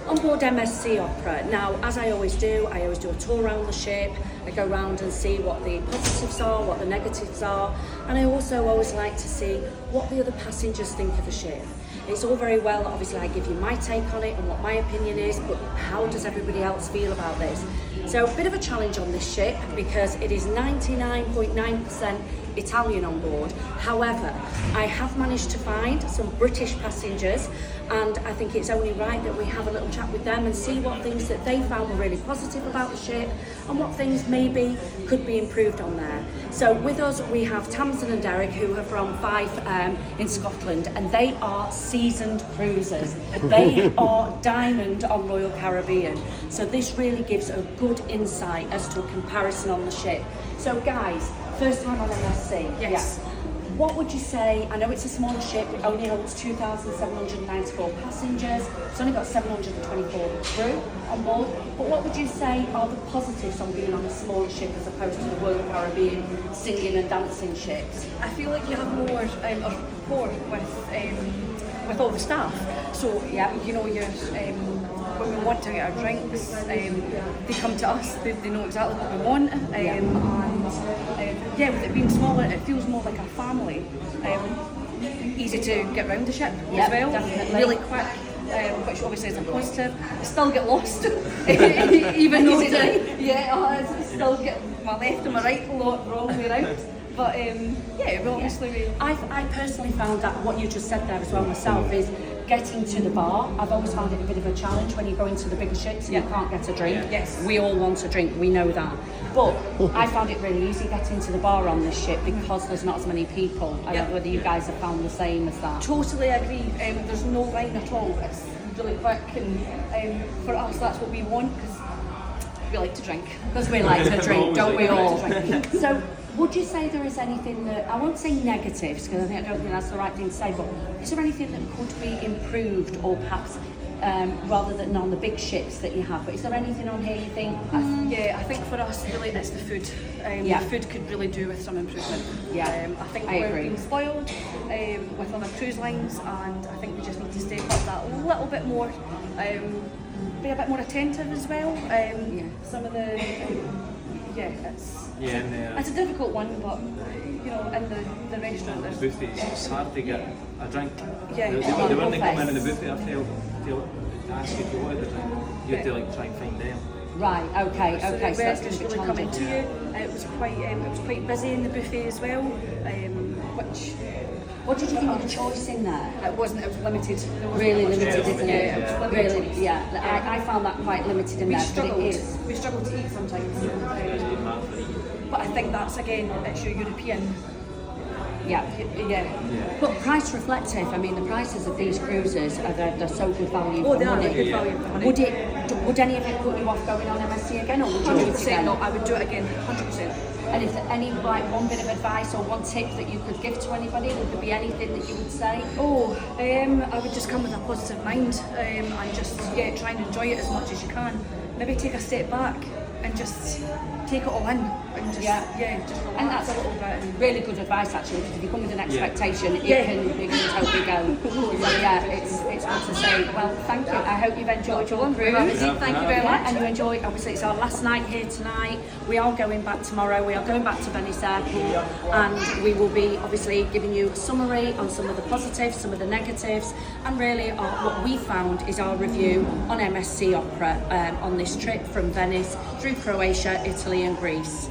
On board MSC Opera. Now, as I always do a tour around the ship. I go around and see what the positives are, what the negatives are, and I also always like to see what the other passengers think of the ship. It's all very well, obviously I give you my take on it and what my opinion is, but how does everybody else feel about this? So a bit of a challenge on this ship because it is 99.9% Italian on board. However, I have managed to find some British passengers, and I think it's only right that we have a little chat with them and see what things that they found were really positive about the ship and what things maybe could be improved on there. So with us we have Tamsin and Derek, who are from Fife in Scotland, and they are seasoned cruisers. They are diamond on Royal Caribbean. So this really gives a good insight as to a comparison on the ship. So guys, first time on MSC. Yes. Yeah. What would you say? I know it's a small ship, it only holds 2,794 passengers, it's only got 724 crew on board, but what would you say are the positives on being on a smaller ship as opposed to the Royal Caribbean singing and dancing ships? I feel like you have more of rapport with all the staff. So Yeah. you know, you're when we want to get our drinks, they come to us. They know exactly what we want, and with it being smaller, it feels more like a family. Easy to get round the ship as well, definitely. really quick. Which obviously is a positive. I still get lost, even though I still get my left and my right a lot wrong way around. But obviously I personally found that what you just said there as well myself is getting to the bar. I've always found it a bit of a challenge when you go into the bigger ships and you can't get a drink. Yes. We all want a drink, we know that. But I found it really easy getting to the bar on this ship because there's not as many people. I don't know whether you guys have found the same as that. Totally agree. There's no line at all. It's really quick, and for us, that's what we want because we like to drink. Because we like to drink, don't we all? So, would you say there is anything that, I won't say negatives, because I don't think that's the right thing to say, but is there anything that could be improved or perhaps rather than on the big ships that you have, but is there anything on here you think? I think for us really it's the food. The food could really do with some improvement. I think we're being spoiled with other cruise lines, and I think we just need to step up that a little bit more, be a bit more attentive as well. Some of the it's a difficult one, but you know, in the restaurant there's buffets, it's hard to get a drink. Yeah. They when they come in the buffet, I feel ask you to order the drink. You have to try and find them. Right, okay, so okay. the restaurant's really coming to you. It was quite busy in the buffet as well, which. What did you think of the choice in there? It was limited. Really limited, isn't it? Yeah, it was limited. Really, I found that quite limited in there, but it is. We struggled to eat sometimes. But I think that's, again, it's your European. But price reflective, I mean, the prices of these cruises, they're so good value for they are money. good value for money. Would any of it put you off going on MSC again, or would you do it 100%, again? no, I would do it again, 100%. And is there any one bit of advice or one tip that you could give to anybody? Would there be anything that you would say? I would just come with a positive mind and just try and enjoy it as much as you can. Maybe take a step back and just take it all in and just relax and that's a little bit. Really good advice actually, because if you come with an expectation, you can totally go. So it's good to say. Well, thank you. I hope you've enjoyed your cruise. Thank you very much. And you enjoy. Obviously, it's our last night here tonight. We are going back tomorrow. We are going back to Venice Airport, and we will be obviously giving you a summary on some of the positives, some of the negatives, and really what we found is our review on MSC Opera on this trip from Venice through Croatia, Italy, and Greece.